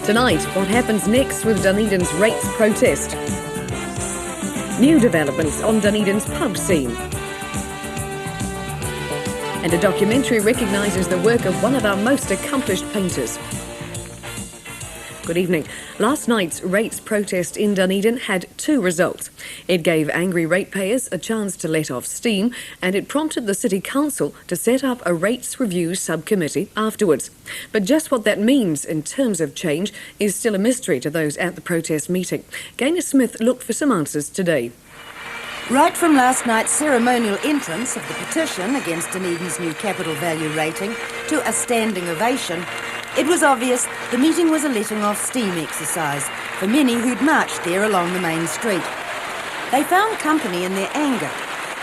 Tonight, what happens next with Dunedin's rates protest? New developments on Dunedin's pub scene. And a documentary recognises the work of one of our most accomplished painters. Good evening. Last night's rates protest in Dunedin had two results. It gave angry ratepayers a chance to let off steam, and it prompted the City Council to set up a rates review subcommittee afterwards. But just what that means in terms of change is still a mystery to those at the protest meeting. Gaynor Smith looked for some answers today. Right from last night's ceremonial entrance of the petition against Dunedin's new capital value rating to a standing ovation, it was obvious the meeting was a letting off steam exercise for many who'd marched there along the main street. They found company in their anger,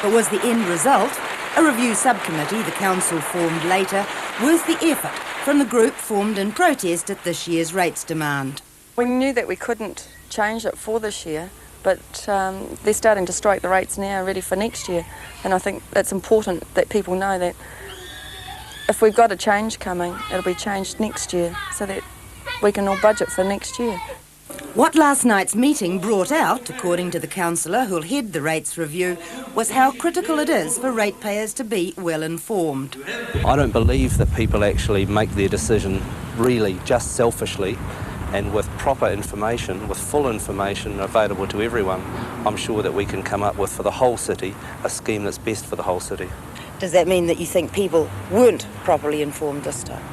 but was the end result, a review subcommittee the council formed later, worth the effort from the group formed in protest at this year's rates demand? We knew that we couldn't change it for this year, but they're starting to strike the rates now, ready for next year. And I think it's important that people know that if we've got a change coming, it'll be changed next year so that we can all budget for next year. What last night's meeting brought out, according to the councillor who'll head the rates review, was how critical it is for ratepayers to be well informed. I don't believe that people actually make their decision really just selfishly, and with proper information, with full information available to everyone, I'm sure that we can come up with, for the whole city, a scheme that's best for the whole city. Does that mean that you think people weren't properly informed this time?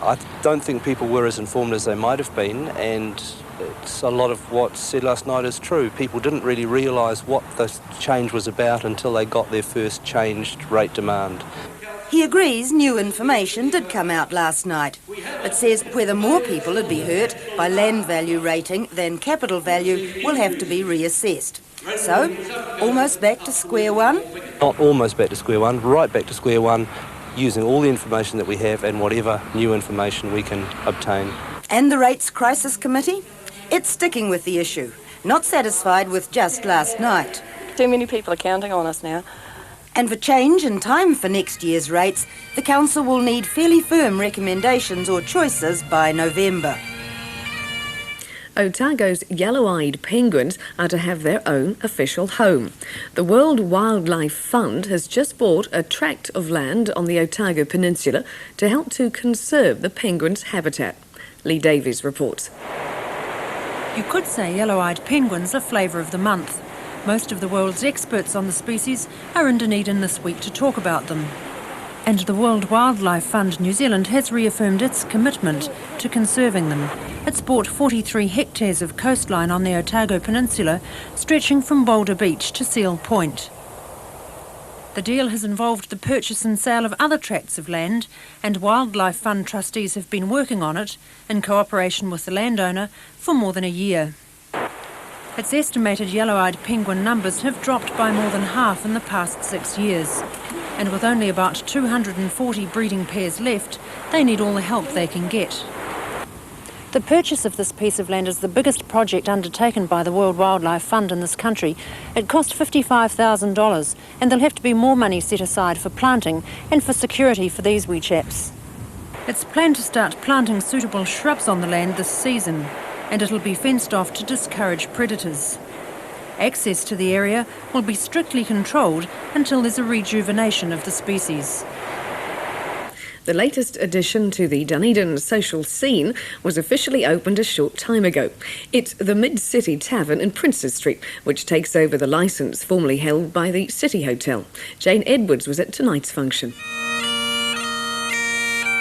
I don't think people were as informed as they might have been, and it's a lot of what's said last night is true. People didn't really realise what the change was about until they got their first changed rate demand. He agrees new information did come out last night, but says whether more people would be hurt by land value rating than capital value will have to be reassessed. So, almost back to square one? Not almost back to square one, right back to square one, using all the information that we have and whatever new information we can obtain. And the Rates Crisis Committee? It's sticking with the issue, not satisfied with just last night. Too many people are counting on us now. And for change in time for next year's rates, the council will need fairly firm recommendations or choices by November. Otago's yellow-eyed penguins are to have their own official home. The World Wildlife Fund has just bought a tract of land on the Otago Peninsula to help to conserve the penguins' habitat. Lee Davies reports. You could say yellow-eyed penguins are flavour of the month. Most of the world's experts on the species are in Dunedin this week to talk about them. And the World Wildlife Fund New Zealand has reaffirmed its commitment to conserving them. It's bought 43 hectares of coastline on the Otago Peninsula, stretching from Boulder Beach to Seal Point. The deal has involved the purchase and sale of other tracts of land, and Wildlife Fund trustees have been working on it, in cooperation with the landowner, for more than a year. Its estimated yellow-eyed penguin numbers have dropped by more than half in the past 6 years. And with only about 240 breeding pairs left, they need all the help they can get. The purchase of this piece of land is the biggest project undertaken by the World Wildlife Fund in this country. It cost $55,000, and there'll have to be more money set aside for planting and for security for these wee chaps. It's planned to start planting suitable shrubs on the land this season, and it'll be fenced off to discourage predators. Access to the area will be strictly controlled until there's a rejuvenation of the species. The latest addition to the Dunedin social scene was officially opened a short time ago. It's the Mid-City Tavern in Princes Street, which takes over the licence formerly held by the City Hotel. Jane Edwards was at tonight's function.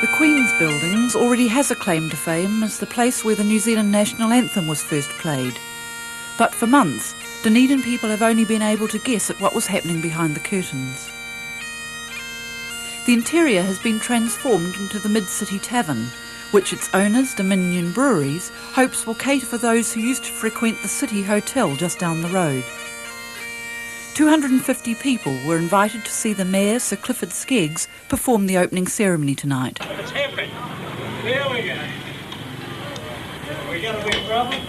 The Queen's Buildings already has a claim to fame as the place where the New Zealand national anthem was first played. But for months, Dunedin people have only been able to guess at what was happening behind the curtains. The interior has been transformed into the Mid-City Tavern, which its owners, Dominion Breweries, hopes will cater for those who used to frequent the City Hotel just down the road. 250 people were invited to see the Mayor, Sir Clifford Skeggs, perform the opening ceremony tonight. It's happened. There we go. We got a big problem?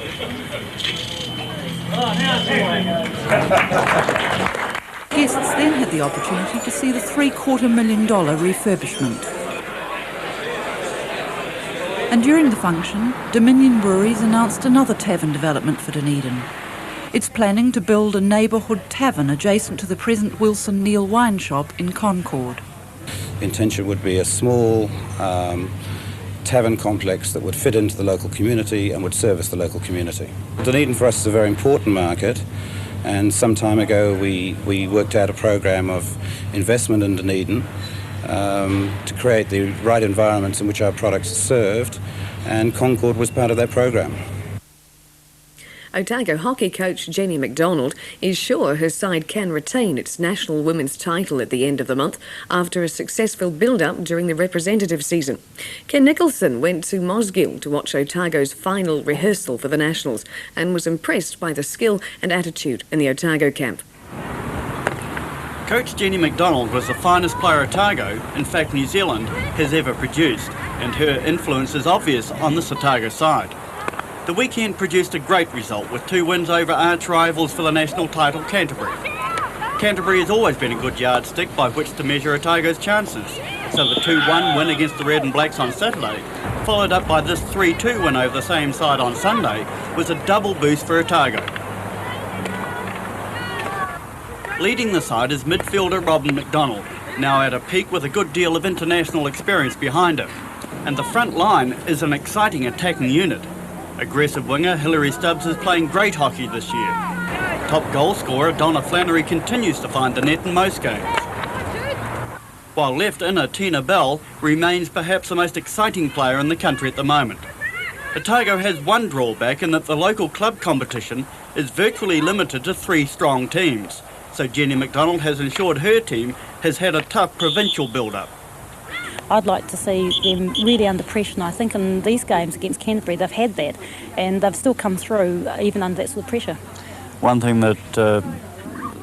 Oh, now Guests then had the opportunity to see the $750,000 refurbishment. And during the function, Dominion Breweries announced another tavern development for Dunedin. It's planning to build a neighbourhood tavern adjacent to the present Wilson Neal wine shop in Concord. The intention would be a small tavern complex that would fit into the local community and would service the local community. Dunedin for us is a very important market, and some time ago we worked out a program of investment in Dunedin to create the right environments in which our products are served, and Concord was part of that program. Otago hockey coach Jenny McDonald is sure her side can retain its national women's title at the end of the month after a successful build-up during the representative season. Ken Nicholson went to Mosgiel to watch Otago's final rehearsal for the Nationals and was impressed by the skill and attitude in the Otago camp. Coach Jenny McDonald was the finest player Otago, in fact New Zealand, has ever produced, and her influence is obvious on this Otago side. The weekend produced a great result with 2 wins over arch rivals for the national title, Canterbury. Canterbury has always been a good yardstick by which to measure Otago's chances, so the 2-1 win against the Red and Blacks on Saturday, followed up by this 3-2 win over the same side on Sunday, was a double boost for Otago. Leading the side is midfielder Robin McDonald, now at a peak with a good deal of international experience behind him. And the front line is an exciting attacking unit. Aggressive winger Hilary Stubbs is playing great hockey this year. Top goal scorer Donna Flannery continues to find the net in most games. While left inner Tina Bell remains perhaps the most exciting player in the country at the moment. Otago has one drawback in that the local club competition is virtually limited to 3 strong teams, so Jenny McDonald has ensured her team has had a tough provincial build-up. I'd like to see them really under pressure, and I think in these games against Canterbury they've had that, and they've still come through even under that sort of pressure. One thing that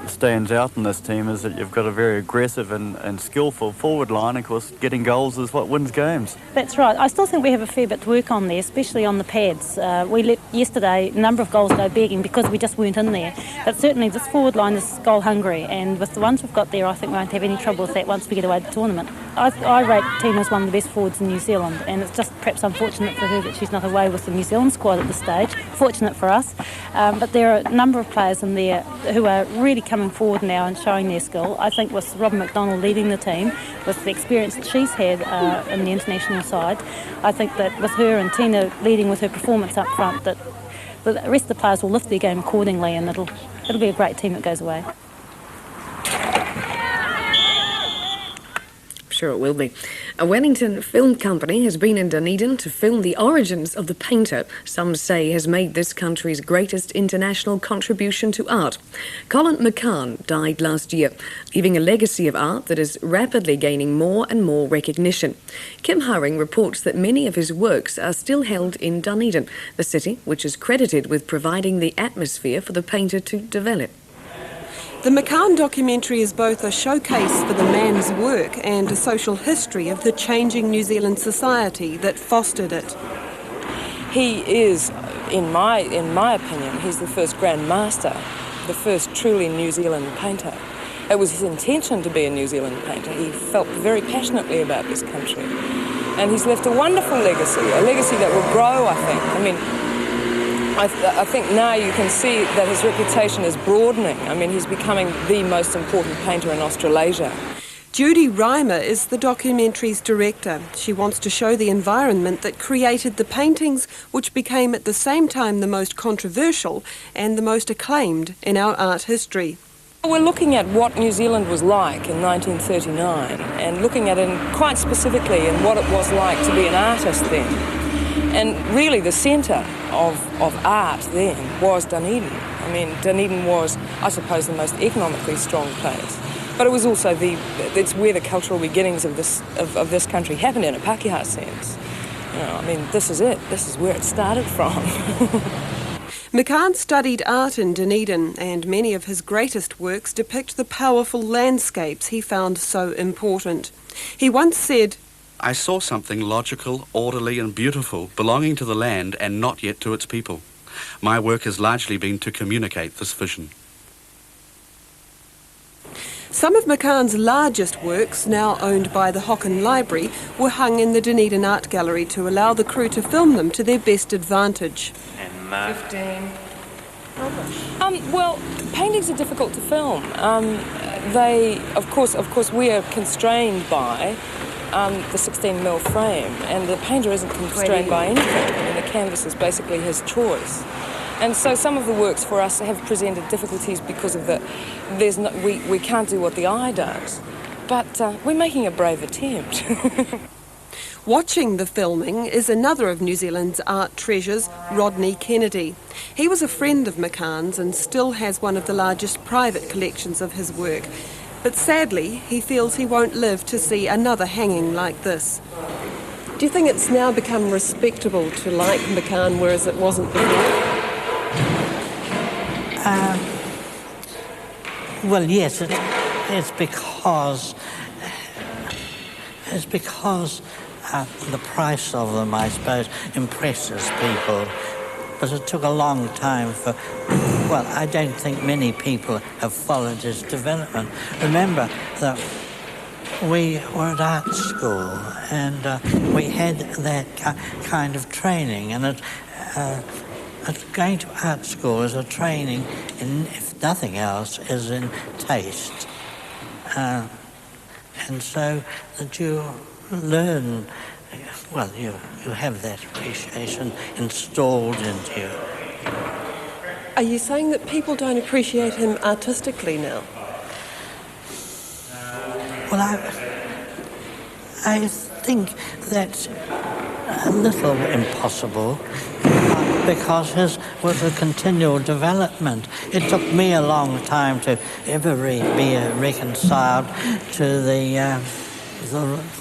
stands out in this team is that you've got a very aggressive and skillful forward line. Of course, getting goals is what wins games. That's right. I still think we have a fair bit to work on there, especially on the pads. We let yesterday a number of goals go begging because we just weren't in there. But certainly this forward line is goal hungry, and with the ones we've got there, I think we won't have any trouble with that once we get away the tournament. I rate Tina as one of the best forwards in New Zealand, and it's just perhaps unfortunate for her that she's not away with the New Zealand squad at this stage. Fortunate for us. But there are a number of players in there who are really coming forward now and showing their skill. I think with Robin McDonald leading the team, with the experience that she's had in the international side, I think that with her and Tina leading with her performance up front, that the rest of the players will lift their game accordingly, and it'll be a great team that goes away. Sure it will be. A Wellington film company has been in Dunedin to film the origins of the painter some say has made this country's greatest international contribution to art. Colin McCahon died last year, leaving a legacy of art that is rapidly gaining more and more recognition. Kim Haring reports that many of his works are still held in Dunedin, the city which is credited with providing the atmosphere for the painter to develop. The McCahon documentary is both a showcase for the man's work and a social history of the changing New Zealand society that fostered it. He is, in my opinion, he's the first Grand Master, the first truly New Zealand painter. It was his intention to be a New Zealand painter. He felt very passionately about this country. And he's left a wonderful legacy, a legacy that will grow, I think. I mean, I think now you can see that his reputation is broadening. I mean, he's becoming the most important painter in Australasia. Judy Reimer is the documentary's director. She wants to show the environment that created the paintings which became at the same time the most controversial and the most acclaimed in our art history. We're looking at what New Zealand was like in 1939 and looking at it quite specifically in what it was like to be an artist then. And really the centre of art then was Dunedin. I mean, Dunedin was, I suppose, the most economically strong place. But it was also it's where the cultural beginnings of this country happened in a Pākehā sense. You know, I mean, this is it. This is where it started from. McCahon studied art in Dunedin, and many of his greatest works depict the powerful landscapes he found so important. He once said, "I saw something logical, orderly and beautiful, belonging to the land and not yet to its people. My work has largely been to communicate this vision." Some of McCahon's largest works, now owned by the Hocken Library, were hung in the Dunedin Art Gallery to allow the crew to film them to their best advantage. And 15. Well, paintings are difficult to film. Of course, we are constrained by the 16mm frame, and the painter isn't constrained by anything. I mean, the canvas is basically his choice. And so some of the works for us have presented difficulties because of we can't do what the eye does. But we're making a brave attempt. Watching the filming is another of New Zealand's art treasures, Rodney Kennedy. He was a friend of McCahon's and still has one of the largest private collections of his work. But sadly, he feels he won't live to see another hanging like this. Do you think it's now become respectable to like McCahon, whereas it wasn't before? Well, yes, it's because the price of them, I suppose, impresses people. But it took a long time well, I don't think many people have followed his development. Remember that we were at art school and we had that kind of training, and going to art school is a training in, if nothing else, is in taste. And so that you learn, well, you have that appreciation installed into you. Are you saying that people don't appreciate him artistically now? Well, I think that's a little impossible because his was a continual development. It took me a long time to ever be reconciled to the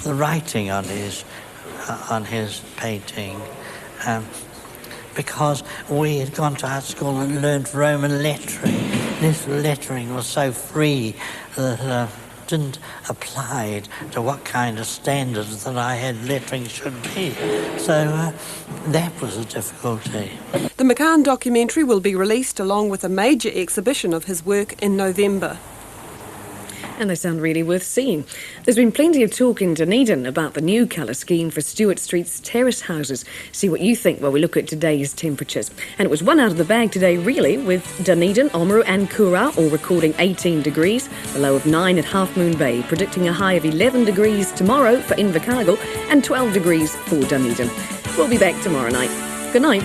writing on his painting. Because we had gone to art school and learned Roman lettering. This lettering was so free that didn't apply to what kind of standards that I had lettering should be. So that was a difficulty. The McCahon documentary will be released along with a major exhibition of his work in November. And they sound really worth seeing. There's been plenty of talk in Dunedin about the new colour scheme for Stewart Street's terrace houses. See what you think while we look at today's temperatures. And it was one out of the bag today, really, with Dunedin, Oamaru and Kura all recording 18 degrees, a low of 9 at Half Moon Bay, predicting a high of 11 degrees tomorrow for Invercargill and 12 degrees for Dunedin. We'll be back tomorrow night. Good night.